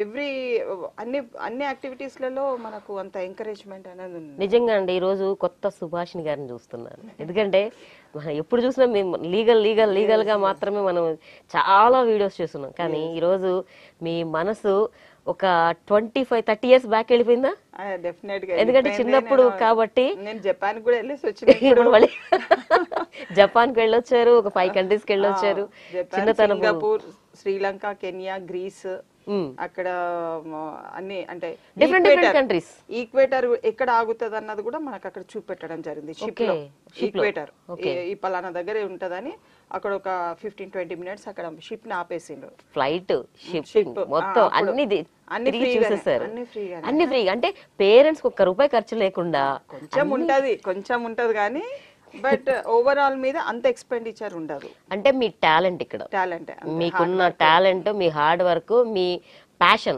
Every అన్ని అన్ని యాక్టివిటీస్లలో మనకు అంత ఎంకరేజ్మెంట్ అనేది ఉంది. నిజంగా అండి ఈరోజు కొత్త సుభాషిణి గారిని చూస్తున్నాను. ఎందుకంటే మనం ఎప్పుడు చూసినా మేము లీగల్ గా మాత్రమే మనం చాలా వీడియోస్ చేస్తున్నాం. కానీ ఈరోజు మీ మనసు ఒక 25-30 ఇయర్స్ బ్యాక్ వెళ్ళిపోయిందా? డెఫినెట్ గా ఎందుకంటే చిన్నప్పుడు కాబట్టి నేను జపాన్ కూడా వెళ్ళేసి వచ్చిన ఇప్పుడు మళ్ళీ జపాన్ కి వెళ్ళొచ్చారు, ఒక 5 కంట్రీస్ కి వెళ్ళొచ్చారు. చిన్నతనం సింగపూర్, శ్రీలంక, కెన్యా, గ్రీస్, అక్కడ అన్ని అంటే డిఫరెంట్ కంట్రీస్. ఈక్వేటర్ ఎక్కడ ఆగుతుంది అన్నది కూడా మనకు అక్కడ చూపెట్టడం జరిగింది షిప్ లో. ఈక్వేటర్ ఈ పలానా దగ్గరే ఉంటదని అక్కడ ఒక 15-20 మినిట్స్ అక్కడ షిప్ ని ఆపేసిండ్రు. ఫ్లైట్, షిప్పింగ్ మొత్తం అన్ని చూసేసారు. అన్ని ఫ్రీ అంటే పేరెంట్స్ ₹1 ఖర్చు లేకుండా. కొంచెం ఉంటది కానీ బట్ ఓవరాల్ మీద అంత ఎక్స్పెండిచర్ ఉండదు. అంటే మీ టాలెంట్ ఇక్కడ, టాలెంట్, మీకున్న టాలెంట్, మీ హార్డ్ వర్క్, మీ ప్యాషన్